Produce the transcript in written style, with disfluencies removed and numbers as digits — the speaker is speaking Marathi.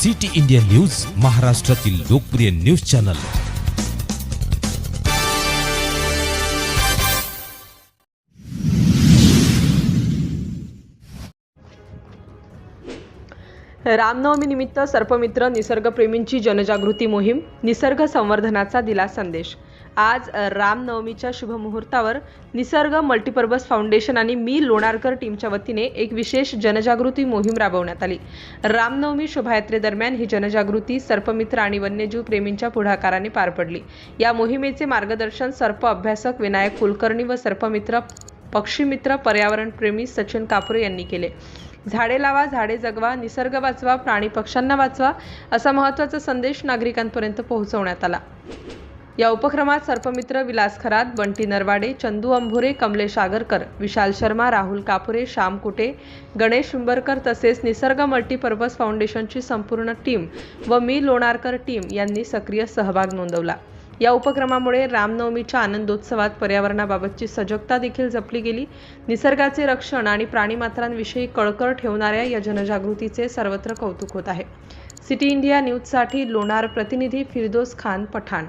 सिटी इंडिया न्यूज, महाराष्ट्रातील लोकप्रिय न्यूज चॅनल। रामनवमी निमित्त सर्पमित्र निसर्गप्रेमींची जनजागृती मोहीम, निसर्ग संवर्धनाचा दिला संदेश। आज रामनवमीच्या शुभमुहूर्तावर निसर्ग मल्टीपर्पज फाउंडेशन आणि मी लोणारकर टीमच्या वतीने एक विशेष जनजागृती मोहीम राबवण्यात आली। रामनवमी शोभायात्रेदरम्यान ही जनजागृती सर्पमित्र आणि वन्यजीव प्रेमींच्या पुढाकाराने पार पडली। या मोहिमेचे मार्गदर्शन सर्प अभ्यासक विनायक कुलकर्णी व सर्पमित्र, पक्षीमित्र, पर्यावरण प्रेमी सचिन कापुरे यांनी केले। झाडे लावा, झाडे जगवा, निसर्ग वाचवा, प्राणी पक्ष्यांना वाचवा असा महत्त्वाचा संदेश नागरिकांपर्यंत पोहोचवण्यात आला। या उपक्रमात सर्पमित्र विलास खरात, बंटी नरवाडे, चंदू अंभुरे, कमलेश आगरकर, विशाल शर्मा, राहुल कापुरे, श्याम कुटे, गणेश उंबरकर तसेच निसर्ग मल्टीपर्पज फाउंडेशनची संपूर्ण टीम व मी लोणारकर टीम यांनी सक्रिय सहभाग नोंदवला। या उपक्रमामुळे रामनवमीच्या आनंदोत्सवात पर्यावरणाबाबतची सजगता देखील जपली गेली। निसर्गाचे रक्षण आणि प्राणीमात्रांविषयी कळकळ ठेवणाऱ्या या जनजागृतीचे सर्वत्र कौतुक होत आहे। सिटी इंडिया न्यूजसाठी लोणार प्रतिनिधी फिरदोस खान पठाण।